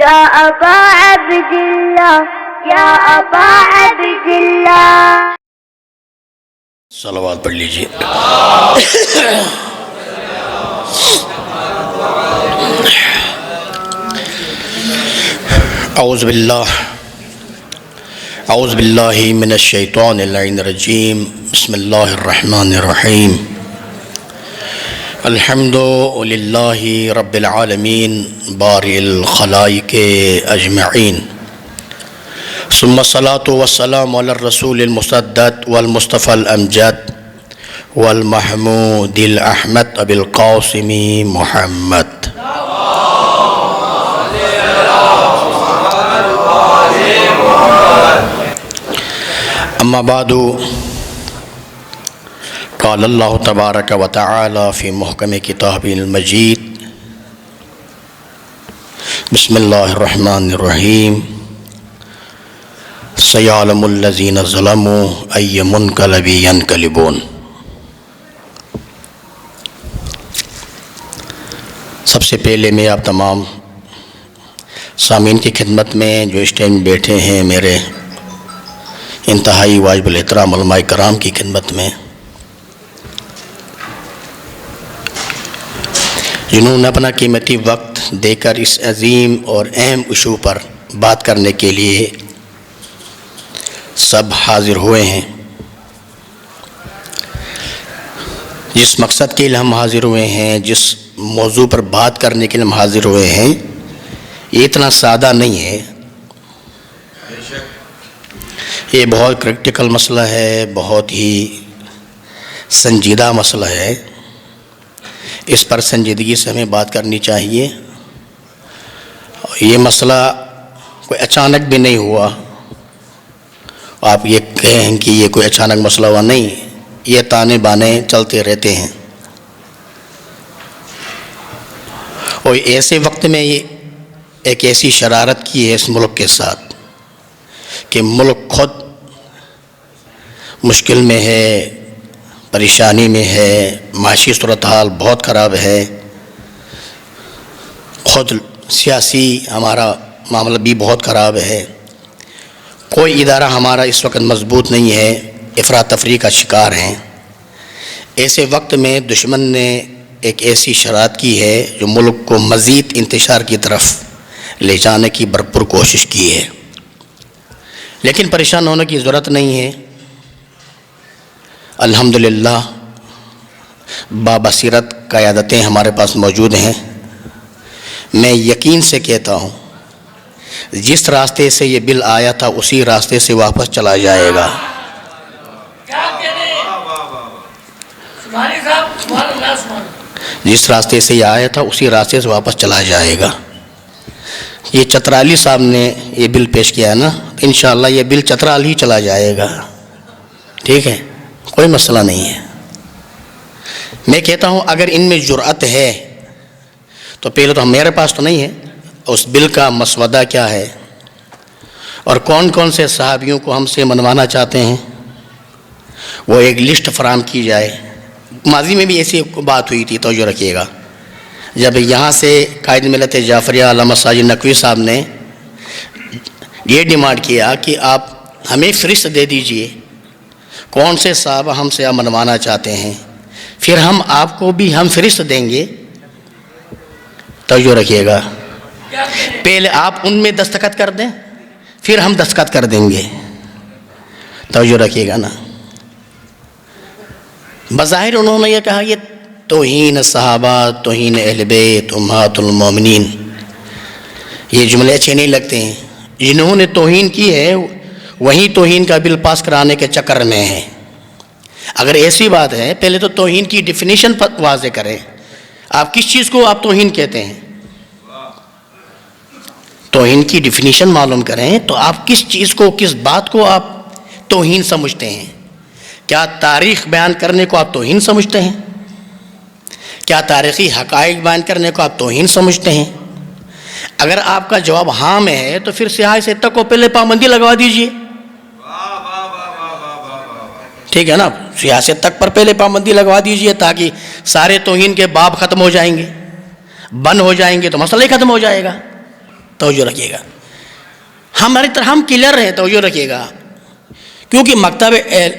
يا أبا عبد الله يا أبا عبد الله. صلوات پڑھ لیجیے. اعوذ باللہ من الشیطان اللعین الرجیم. بسم اللہ الرحمن الرحیم. الحمد للہ رب العالمین بارئ الخلائق اجمعین. ثم الصلاة والسلام على الرسول المسدد والمصطفى الامجد والمحمود الاحمد ابی القاسم محمد. اما بعد، قال اللہ تبارک و تعالی فی محکم کتابہ المجید. بسم اللہ الرحمن الرحیم. سیعلم الذین ظلموا ای منقلب ینقلبون. سب سے پہلے میں آپ تمام سامعین کی خدمت میں جو اس ٹائم بیٹھے ہیں، میرے انتہائی واجب الاحترام علماء کرام کی خدمت میں، جنہوں نے اپنا قیمتی وقت دے کر اس عظیم اور اہم ایشو پر بات کرنے کے لیے سب حاضر ہوئے ہیں. جس مقصد کے لیے ہم حاضر ہوئے ہیں، جس موضوع پر بات کرنے کے لیے ہم حاضر ہوئے ہیں، یہ اتنا سادہ نہیں ہے. یہ بہت کریٹیکل مسئلہ ہے، بہت ہی سنجیدہ مسئلہ ہے. اس پر سنجیدگی سے ہمیں بات کرنی چاہیے. یہ مسئلہ کوئی اچانک بھی نہیں ہوا. آپ یہ کہیں کہ یہ کوئی اچانک مسئلہ ہوا، نہیں، یہ تانے بانے چلتے رہتے ہیں. اور ایسے وقت میں یہ ایک ایسی شرارت کی ہے اس ملک کے ساتھ کہ ملک خود مشکل میں ہے، پریشانی میں ہے، معاشی صورتحال بہت خراب ہے، خود سیاسی ہمارا معاملہ بھی بہت خراب ہے. کوئی ادارہ ہمارا اس وقت مضبوط نہیں ہے، افراتفری کا شکار ہیں. ایسے وقت میں دشمن نے ایک ایسی شرارت کی ہے جو ملک کو مزید انتشار کی طرف لے جانے کی بھرپور کوشش کی ہے. لیکن پریشان ہونے کی ضرورت نہیں ہے. الحمدللہ بابصیرت قیادتیں ہمارے پاس موجود ہیں. میں یقین سے کہتا ہوں جس راستے سے یہ بل آیا تھا اسی راستے سے واپس چلا جائے گا. جس راستے سے یہ آیا تھا اسی راستے سے واپس چلا جائے گا. یہ چترالی صاحب نے یہ بل پیش کیا ہے نا، انشاءاللہ یہ بل چترال ہی چلا جائے گا. ٹھیک ہے، کوئی مسئلہ نہیں ہے. میں کہتا ہوں اگر ان میں جرأت ہے تو پہلے تو میرے پاس تو نہیں ہے اس بل کا مسودہ کیا ہے اور کون کون سے صحابیوں کو ہم سے منوانا چاہتے ہیں، وہ ایک لسٹ فراہم کی جائے. ماضی میں بھی ایسی بات ہوئی تھی، توجہ رکھیے گا. جب یہاں سے قائد ملت جعفریہ علامہ ساجد نقوی صاحب نے یہ ڈیمانڈ کیا کہ آپ ہمیں فہرست دے دیجئے کون سے صحابہ ہم سے آپ منوانا چاہتے ہیں، پھر ہم آپ کو بھی ہم فہرست دیں گے. توجہ رکھیے گا، پہلے آپ ان میں دستخط کر دیں پھر ہم دستخط کر دیں گے. توجہ رکھیے گا نا. بظاہر انہوں نے یہ کہا یہ توہین صحابہ، توہین اہل بیت، امہات المومنین، یہ جملے اچھے نہیں لگتے ہیں. جنہوں نے توہین کی ہے وہی توہین کا بل پاس کرانے کے چکر میں ہیں. اگر ایسی بات ہے پہلے تو توہین کی ڈیفینیشن واضح کریں. آپ کس چیز کو آپ توہین کہتے ہیں؟ توہین کی ڈیفینیشن معلوم کریں تو آپ کس چیز کو، کس بات کو آپ توہین سمجھتے ہیں؟ کیا تاریخ بیان کرنے کو آپ توہین سمجھتے ہیں؟ کیا تاریخی حقائق بیان کرنے کو آپ توہین سمجھتے ہیں؟ اگر آپ کا جواب ہاں میں ہے تو پھر سیاست تک کو پہلے پابندی لگوا دیجئے. ٹھیک ہے نا، سیاست تک پر پہلے پابندی لگوا دیجئے تاکہ سارے توہین کے باب ختم ہو جائیں گے، بند ہو جائیں گے تو مسئلہ ہی ختم ہو جائے گا. توجہ رکھیے گا. ہماری طرح ہم کلیئر ہیں, توجہ رکھیے گا, کیونکہ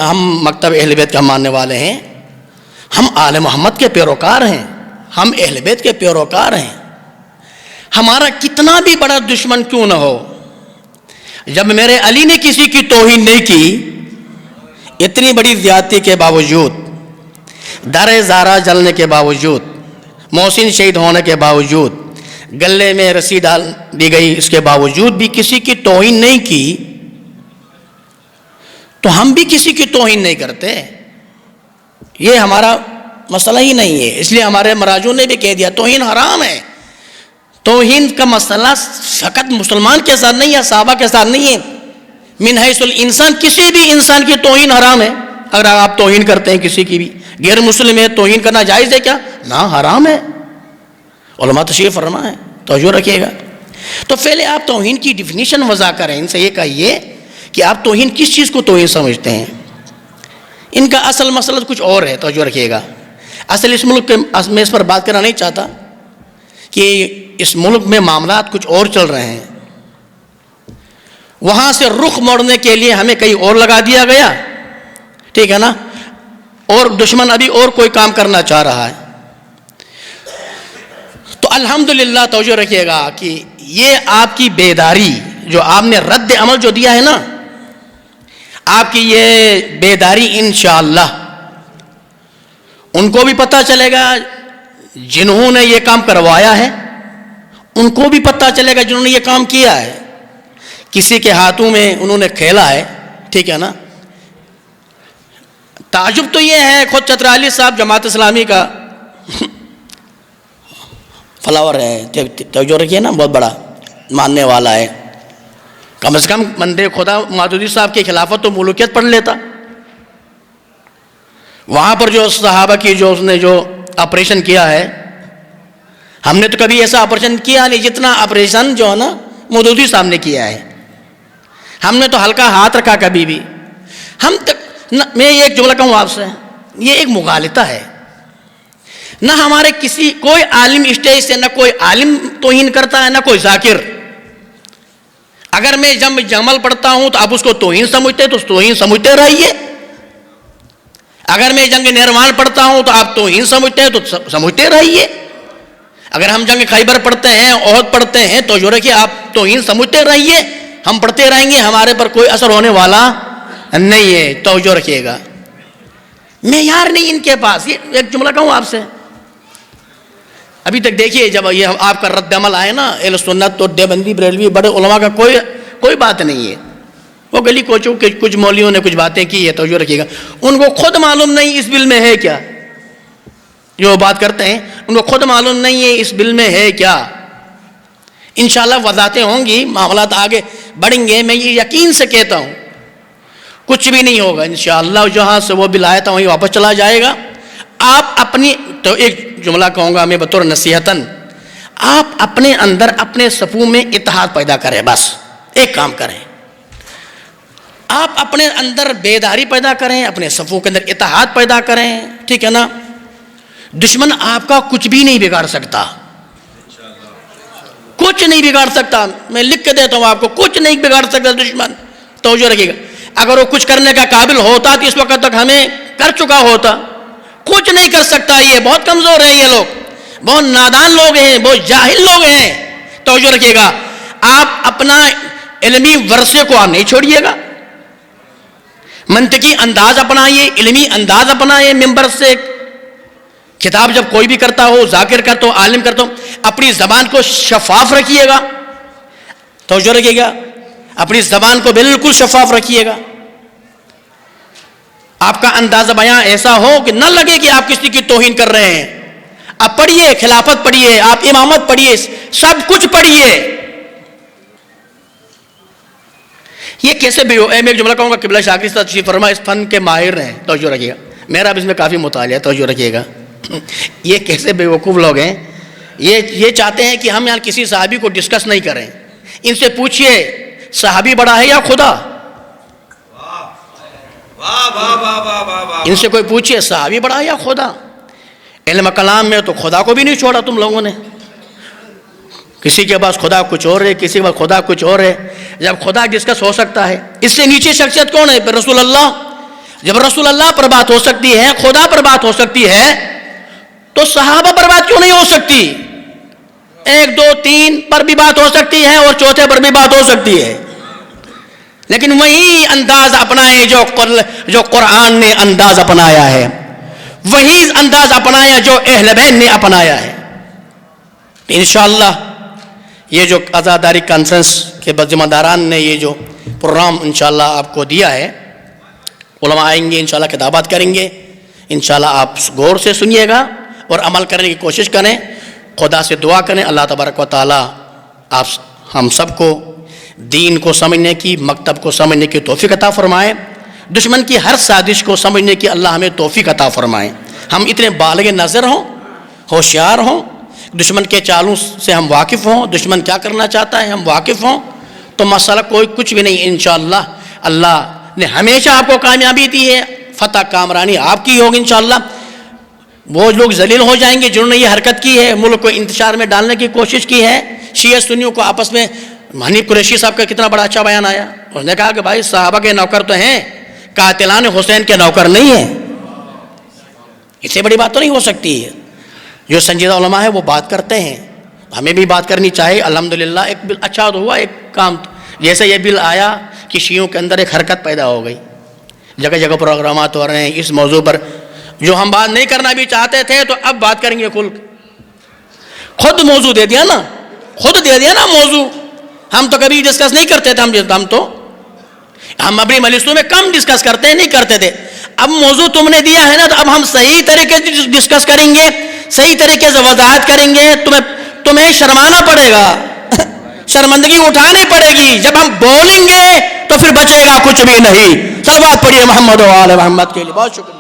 ہم مکتب اہل بیت کا ماننے والے ہیں, ہم آل محمد کے پیروکار ہیں, ہم اہل بیت کے پیروکار ہیں. ہمارا کتنا بھی بڑا دشمن کیوں نہ ہو, جب میرے علی نے کسی کی توہین نہیں کی, اتنی بڑی زیادتی کے باوجود, در زارا جلنے کے باوجود, محسن شہید ہونے کے باوجود, گلے میں رسی ڈال دی گئی اس کے باوجود بھی کسی کی توہین نہیں کی, تو ہم بھی کسی کی توہین نہیں کرتے. یہ ہمارا مسئلہ ہی نہیں ہے. اس لیے ہمارے مراجعوں نے بھی کہہ دیا توہین حرام ہے. توہین کا مسئلہ فقط مسلمان کے ساتھ نہیں ہے, صحابہ کے ساتھ نہیں ہے, من حیث الانسان کسی بھی انسان کی توہین حرام ہے. اگر آپ توہین کرتے ہیں کسی کی بھی, غیر مسلم ہے, توہین کرنا جائز ہے کیا؟ نہ, حرام ہے. علماء تشریف فرما ہے, توجہ رکھیے گا. تو پہلے آپ توہین کی ڈیفینیشن وضع کریں, ان سے یہ کہیے کہ آپ توہین کس چیز کو توہین سمجھتے ہیں. ان کا اصل مسئلہ کچھ اور ہے, توجہ رکھیے گا. اصل اس ملک کے, میں اس پر بات کرنا نہیں چاہتا کہ اس ملک میں معاملات کچھ اور چل رہے ہیں, وہاں سے رخ موڑنے کے لیے ہمیں کہیں اور لگا دیا گیا, ٹھیک ہے نا, اور دشمن ابھی اور کوئی کام کرنا چاہ رہا ہے. تو الحمدللہ توجہ رکھیے گا کہ یہ آپ کی بیداری, جو آپ نے رد عمل جو دیا ہے نا, آپ کی یہ بیداری انشاءاللہ ان کو بھی پتہ چلے گا جنہوں نے یہ کام کروایا ہے, ان کو بھی پتہ چلے گا جنہوں نے یہ کام کیا ہے. کسی کے ہاتھوں میں انہوں نے کھیلا ہے, ٹھیک ہے نا. تعجب تو یہ ہے, خود چترالی صاحب جماعت اسلامی کا فلاور ہے, توجہ رکھیے نا, بہت بڑا ماننے والا ہے. کم از کم بندے خدا مودودی صاحب کی خلافت تو ملوکیت پڑھ لیتا. وہاں پر جو صحابہ کی جو اس نے جو آپریشن کیا ہے, ہم نے تو کبھی ایسا آپریشن کیا نہیں جتنا آپریشن جو ہے نا مودودی صاحب نے کیا ہے. ہم نے تو ہلکا ہاتھ رکھا کبھی بھی. ہم تک میں یہ ایک جملہ کہوں آپ سے, یہ ایک مغالطہ ہے. نہ ہمارے کسی کوئی عالم اسٹیج سے, نہ کوئی عالم توہین کرتا ہے, نہ کوئی ذاکر. اگر میں جمل پڑھتا ہوں تو آپ اس کو توہین سمجھتے تو توہین سمجھتے رہیے. اگر میں جنگ نہروان پڑھتا ہوں تو آپ توہین سمجھتے ہیں تو سمجھتے رہیے. اگر ہم جنگ خیبر پڑھتے ہیں, احد پڑھتے ہیں, تو جو رکھیے آپ توہین سمجھتے رہیے, ہم پڑھتے رہیں گے, ہمارے پر کوئی اثر ہونے والا نہیں ہے. توجہ رکھیے گا, معیار نہیں ان کے پاس. یہ ایک جملہ کہوں آپ سے, ابھی تک دیکھیے جب یہ آپ کا رد عمل آئے نا, اہل سنت اور دیوبندی بریلوی بڑے علماء کا کوئی بات نہیں ہے. وہ گلی کوچوں کے کچھ مولویوں نے کچھ باتیں کی ہے, توجہ رکھیے گا. ان کو خود معلوم نہیں اس بل میں ہے کیا, جو بات کرتے ہیں ان کو خود معلوم نہیں ہے اس بل میں ہے کیا. انشاءاللہ وضاحتیں ہوں گی, معاملات آگے بڑھیں گے. میں یہ یقین سے کہتا ہوں کچھ بھی نہیں ہوگا انشاءاللہ. جہاں سے وہ بل آیا تھا وہیں واپس چلا جائے گا. آپ اپنی, تو ایک جملہ کہوں گا میں بطور نصیحتاً, آپ اپنے اندر اپنے صفوں میں اتحاد پیدا کریں. بس ایک کام کریں, آپ اپنے اندر بیداری پیدا کریں, اپنے صفوں کے اندر اتحاد پیدا کریں, ٹھیک ہے نا. دشمن آپ کا کچھ بھی نہیں بگاڑ سکتا, کچھ نہیں بگاڑ سکتا. میں لکھ کے دیتا ہوں آپ کو, کچھ نہیں بگاڑ سکتا دشمن. توجہ رکھیے گا, اگر وہ کچھ کرنے کا قابل ہوتا تو اس وقت تک ہمیں کر چکا ہوتا. کچھ نہیں کر سکتا. یہ بہت کمزور ہیں, یہ لوگ بہت نادان لوگ ہیں, بہت جاہل لوگ ہیں. توجہ رکھیے گا, آپ اپنا علمی ورثے کو آپ نہیں چھوڑیے گا. منطقی انداز اپنائیے, علمی انداز اپنائیے. ممبر سے کتاب جب کوئی بھی کرتا ہو, ذاکر کرتا ہو, عالم کرتا ہو, اپنی زبان کو شفاف رکھیے گا. توجہ رکھیے گا, اپنی زبان کو بالکل شفاف رکھیے گا. آپ کا انداز بیان ایسا ہو کہ نہ لگے کہ آپ کسی کی توہین کر رہے ہیں. آپ پڑھیے, خلافت پڑھیے, آپ امامت پڑھیے, سب کچھ پڑھیے. یہ کیسے بھی ہو. میں ایک جملہ کہوں گا, قبلہ شاکر صاحب تشریف فرما اس فن کے ماہر ہیں. توجہ رکھیے گا, میرا اب اس میں کافی مطالعہ. توجہ رکھیے گا, یہ کیسے بیوقوف لوگ ہیں. یہ چاہتے ہیں کہ ہم یہاں کسی صحابی کو ڈسکس نہیں کریں. ان سے پوچھئے صحابی بڑا ہے یا خدا. ان سے کوئی پوچھئے صحابی بڑا ہے یا خدا. علم کلام میں تو خدا کو بھی نہیں چھوڑا تم لوگوں نے. کسی کے پاس خدا کچھ اور ہے, کسی کے پاس خدا کچھ اور ہے. جب خدا ڈسکس ہو سکتا ہے, اس سے نیچے شخصیت کون ہے؟ پھر رسول اللہ. جب رسول اللہ پر بات ہو سکتی ہے, خدا پر بات ہو سکتی ہے, تو صحابہ پر بات کیوں نہیں ہو سکتی؟ 1 2 3 پر بھی بات ہو سکتی ہے اور چوتھے پر بھی بات ہو سکتی ہے. لیکن وہی انداز اپنائے جو قرآن نے انداز اپنایا ہے, وہی انداز اپنایا جو اہل بیت نے اپنایا ہے. انشاءاللہ یہ جو عزاداری کانفرنس کے ذمہ داران نے یہ جو پروگرام انشاءاللہ آپ کو دیا ہے, علماء آئیں گے انشاءاللہ, خطابات کریں گے انشاءاللہ. آپ غور سے سنیے گا اور عمل کرنے کی کوشش کریں. خدا سے دعا کریں اللہ تبارک و تعالی آپ ہم سب کو دین کو سمجھنے کی, مکتب کو سمجھنے کی توفیق عطا فرمائے. دشمن کی ہر سازش کو سمجھنے کی اللہ ہمیں توفیق عطا فرمائے. ہم اتنے بالغ نظر ہوں, ہوشیار ہوں, دشمن کے چالوں سے ہم واقف ہوں, دشمن کیا کرنا چاہتا ہے ہم واقف ہوں, تو مسئلہ کچھ بھی نہیں. انشاءاللہ اللہ نے ہمیشہ آپ کو کامیابی دی ہے, فتح کامرانی آپ کی ہوگی انشاءاللہ. وہ لوگ ذلیل ہو جائیں گے جنہوں نے یہ حرکت کی ہے, ملک کو انتشار میں ڈالنے کی کوشش کی ہے, شیعہ سنیوں کو آپس میں. حنیف قریشی صاحب کا کتنا بڑا اچھا بیان آیا, اس نے کہا کہ بھائی صحابہ کے نوکر تو ہیں, قاتلان حسین کے نوکر نہیں ہیں. اس سے بڑی بات تو نہیں ہو سکتی ہے. جو سنجیدہ علماء ہے وہ بات کرتے ہیں, ہمیں بھی بات کرنی چاہیے. الحمدللہ ایک بل اچھا تو ہوا, ایک کام جیسے یہ بل آیا کہ شیعوں کے اندر ایک حرکت پیدا ہو گئی, جگہ جگہ پروگرامات ہو رہے ہیں اس موضوع پر. جو ہم بات نہیں کرنا بھی چاہتے تھے تو اب بات کریں گے کھل. خود موضوع دے دیا نا, خود دے دیا نا موضوع. ہم تو کبھی ڈسکس نہیں کرتے تھے, ہم اپنی مجلسوں میں کم ڈسکس کرتے ہیں, نہیں کرتے تھے. اب موضوع تم نے دیا ہے نا, تو اب ہم صحیح طریقے سے ڈسکس کریں گے, صحیح طریقے سے وضاحت کریں گے. تمہیں شرمانا پڑے گا, شرمندگی اٹھانی پڑے گی. جب ہم بولیں گے تو پھر بچے گا کچھ بھی نہیں. صلوات پڑھیے محمد و آل محمد کے لیے. بہت شکریہ.